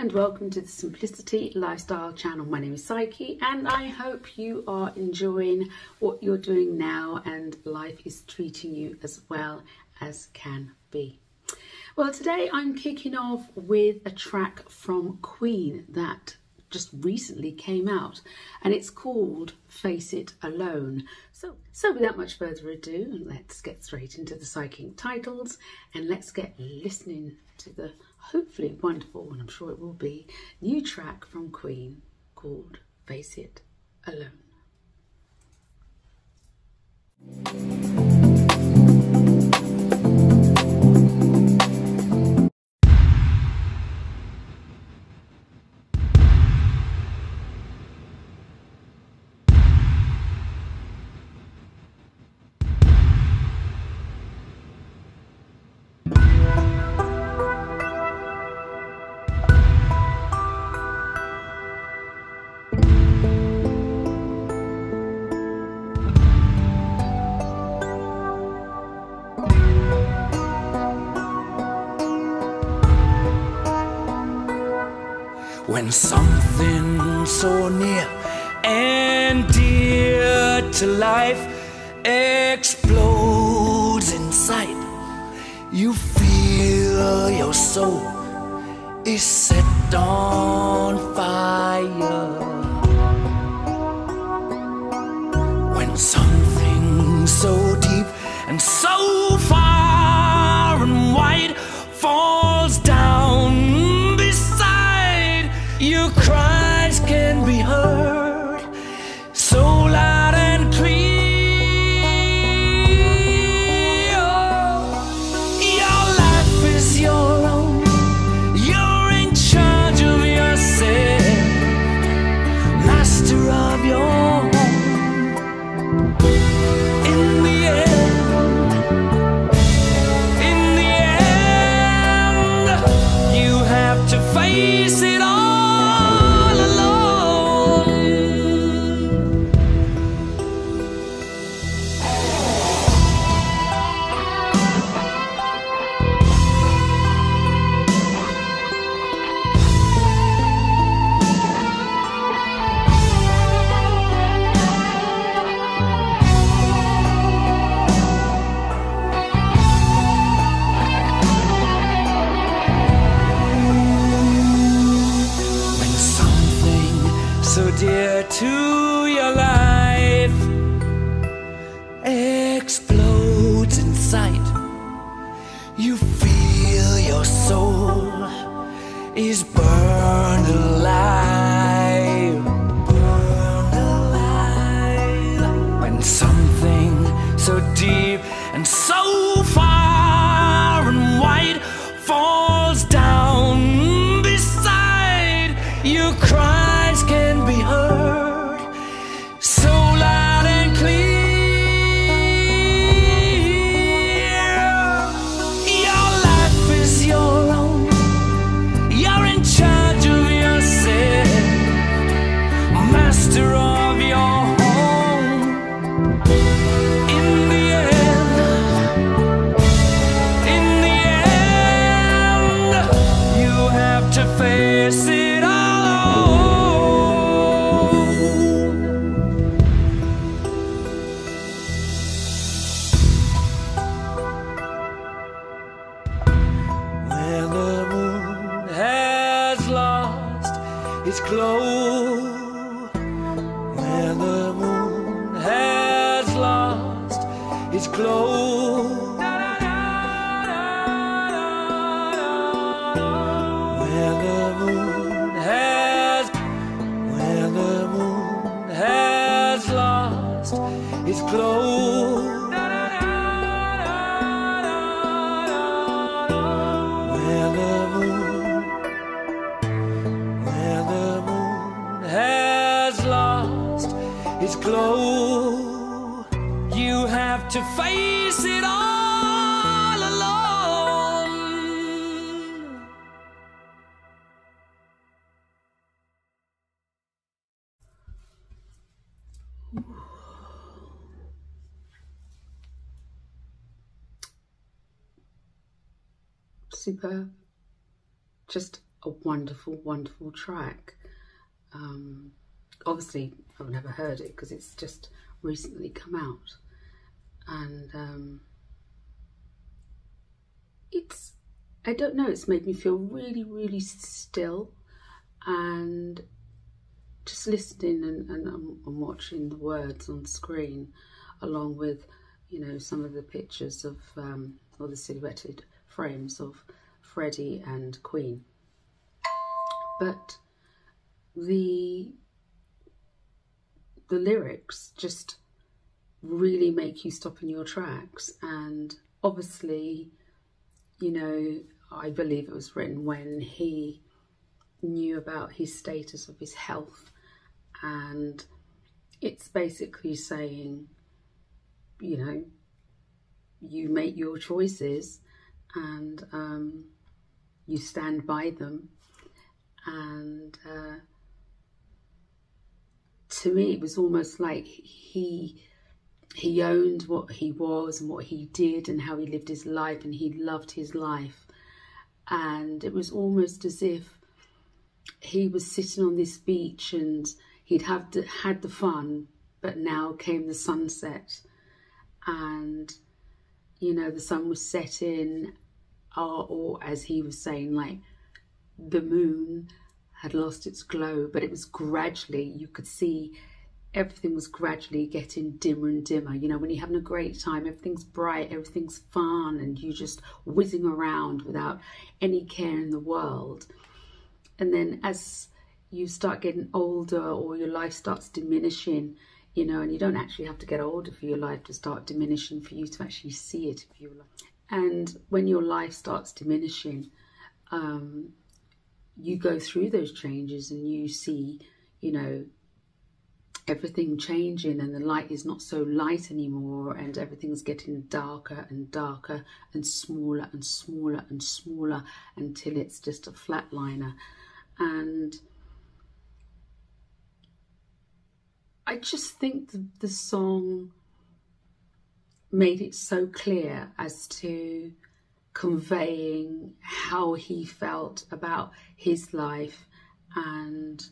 and welcome to the Simplicity Lifestyle channel. My name is Psyche and I hope you are enjoying what you're doing now and life is treating you as well as can be. Well, today I'm kicking off with a track from Queen that just recently came out and it's called Face It Alone. So without much further ado, let's get straight into the psychic titles and let's get listening to the hopefully wonderful, and I'm sure it will be, new track from Queen called Face It Alone. When something so near and dear to life explodes in sight, you feel your soul is set on fire. When something so deep and so far and wide falls down, your cries can be heard so loud and clear. Your life is your own. You're in charge of yourself, master of your home. In the end, you have to face it all. So dear to your life explodes in sight, you feel your soul is burned alive, burned alive. When something so deep and so far and wide falls down beside you, cries can be heard so loud and clear. Your life is your own. You're in charge of yourself, master of your home. In the end, you have to face it all. Its glow, where the moon has lost its glow, where the moon has lost its glow, where the has lost its glow, you have to face it all alone. Superb. Just a wonderful, wonderful track. Obviously, I've never heard it because it's just recently come out, and I don't know, it's made me feel really, really still, and just listening and watching the words on screen, along with, you know, some of the pictures of, or the silhouetted frames of Freddie and Queen. But the lyrics just really make you stop in your tracks. And obviously, you know, I believe it was written when he knew about his status of his health, and it's basically saying, you know, you make your choices and you stand by them. And to me, it was almost like he owned what he was and what he did and how he lived his life, and he loved his life. And it was almost as if he was sitting on this beach and he'd had the fun, but now came the sunset, and, you know, the sun was setting, or as he was saying, like, the moon had lost its glow, but it was gradually, you could see everything was gradually getting dimmer and dimmer. You know, when you're having a great time, everything's bright, everything's fun, and you're just whizzing around without any care in the world. And then as you start getting older, or your life starts diminishing, you know, and you don't actually have to get older for your life to start diminishing, for you to actually see it, if you like. And when your life starts diminishing, you go through those changes and you see, you know, everything changing, and the light is not so light anymore, and everything's getting darker and darker and smaller and smaller and smaller until it's just a flatliner. And I just think the song made it so clear as to conveying how he felt about his life, and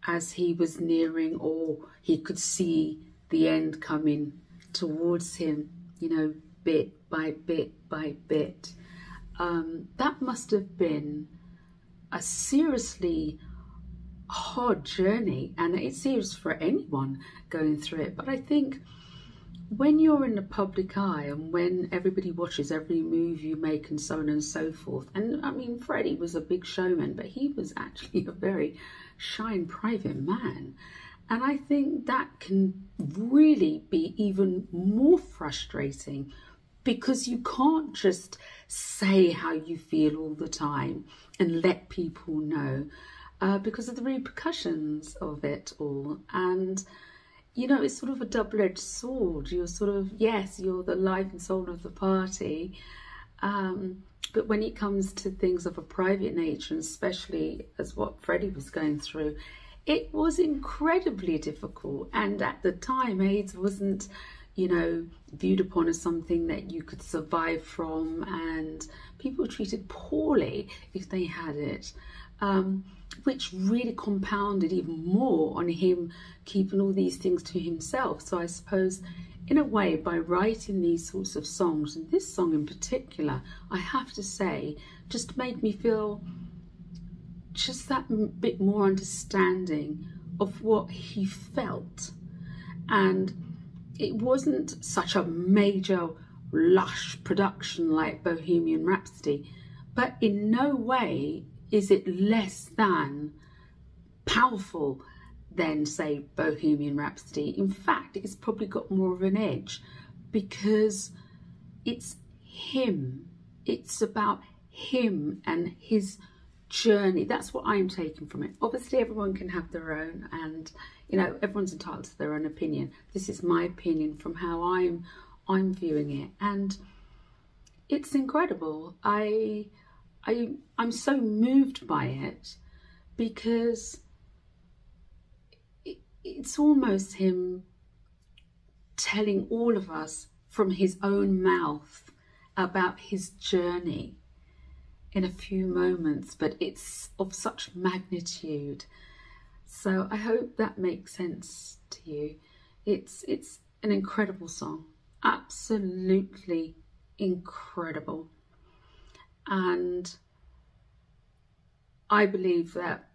as he was nearing, or he could see the end coming towards him, you know, bit by bit by bit. That must have been a seriously hard journey, and it's serious for anyone going through it. But I think when you're in the public eye, and when everybody watches every move you make and so on and so forth, and I mean, Freddie was a big showman, but he was actually a very shy and private man. And I think that can really be even more frustrating, because you can't just say how you feel all the time and let people know, because of the repercussions of it all. And you know, it's sort of a double-edged sword. You're sort of, yes, you're the life and soul of the party, but when it comes to things of a private nature, and especially as what Freddie was going through, it was incredibly difficult. And at the time, AIDS wasn't, you know, viewed upon as something that you could survive from, and people were treated poorly if they had it. Which really compounded even more on him keeping all these things to himself. So I suppose, in a way, by writing these sorts of songs, and this song in particular, I have to say, just made me feel just that bit more understanding of what he felt. And it wasn't such a major, lush production like Bohemian Rhapsody, but in no way is it less than powerful than, say, Bohemian Rhapsody. In fact, it's probably got more of an edge, because it's him. It's about him and his journey. That's what I'm taking from it. Obviously, everyone can have their own, and, you know, everyone's entitled to their own opinion. This is my opinion from how I'm viewing it, and it's incredible. I'm so moved by it, because it's almost him telling all of us from his own mouth about his journey. in a few moments, but it's of such magnitude. So I hope that makes sense to you. It's an incredible song, absolutely incredible. And I believe that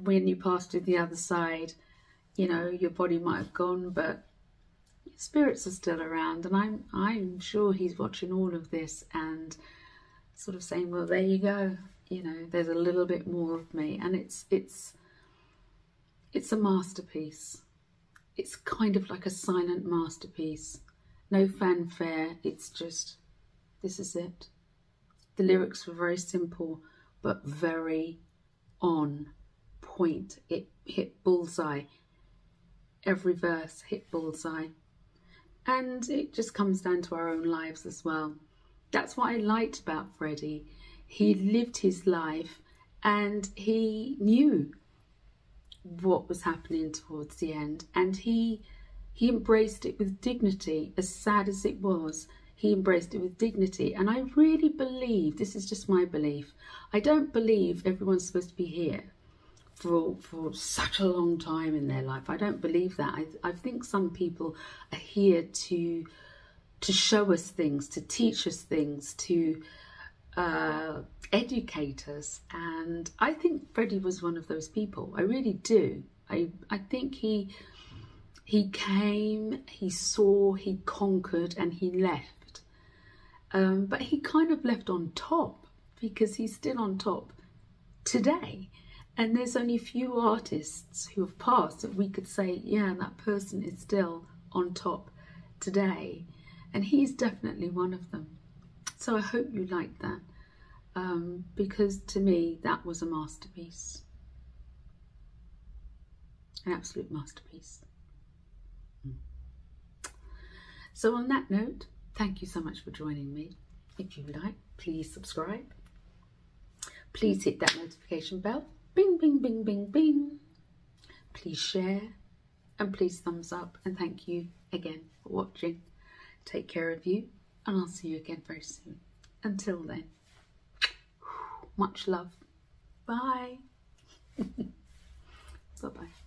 when you pass to the other side, you know, your body might have gone, but your spirits are still around. And I'm sure he's watching all of this and sort of saying, well, there you go. You know, there's a little bit more of me. And it's a masterpiece. It's kind of like a silent masterpiece. No fanfare. It's just, this is it. The lyrics were very simple, but very on point. It hit bullseye. Every verse hit bullseye. And it just comes down to our own lives as well. That's what I liked about Freddie. He lived his life and he knew what was happening towards the end, and he embraced it with dignity. As sad as it was, he embraced it with dignity. And I really believe, this is just my belief, I don't believe everyone's supposed to be here for such a long time in their life. I don't believe that. I think some people are here to show us things, to teach us things, to educate us. And I think Freddie was one of those people. I really do. I think he came, he saw, he conquered, and he left. But he kind of left on top, because he's still on top today. And there's only few artists who have passed that we could say, yeah, that person is still on top today. And he's definitely one of them. So I hope you like that, because to me, that was a masterpiece. An absolute masterpiece. So on that note, thank you so much for joining me. If you like, please subscribe. Please hit that notification bell. Bing, bing, bing, bing, bing. Please share and please thumbs up. And thank you again for watching. Take care of you, and I'll see you again very soon. Until then, much love. Bye. Bye-bye.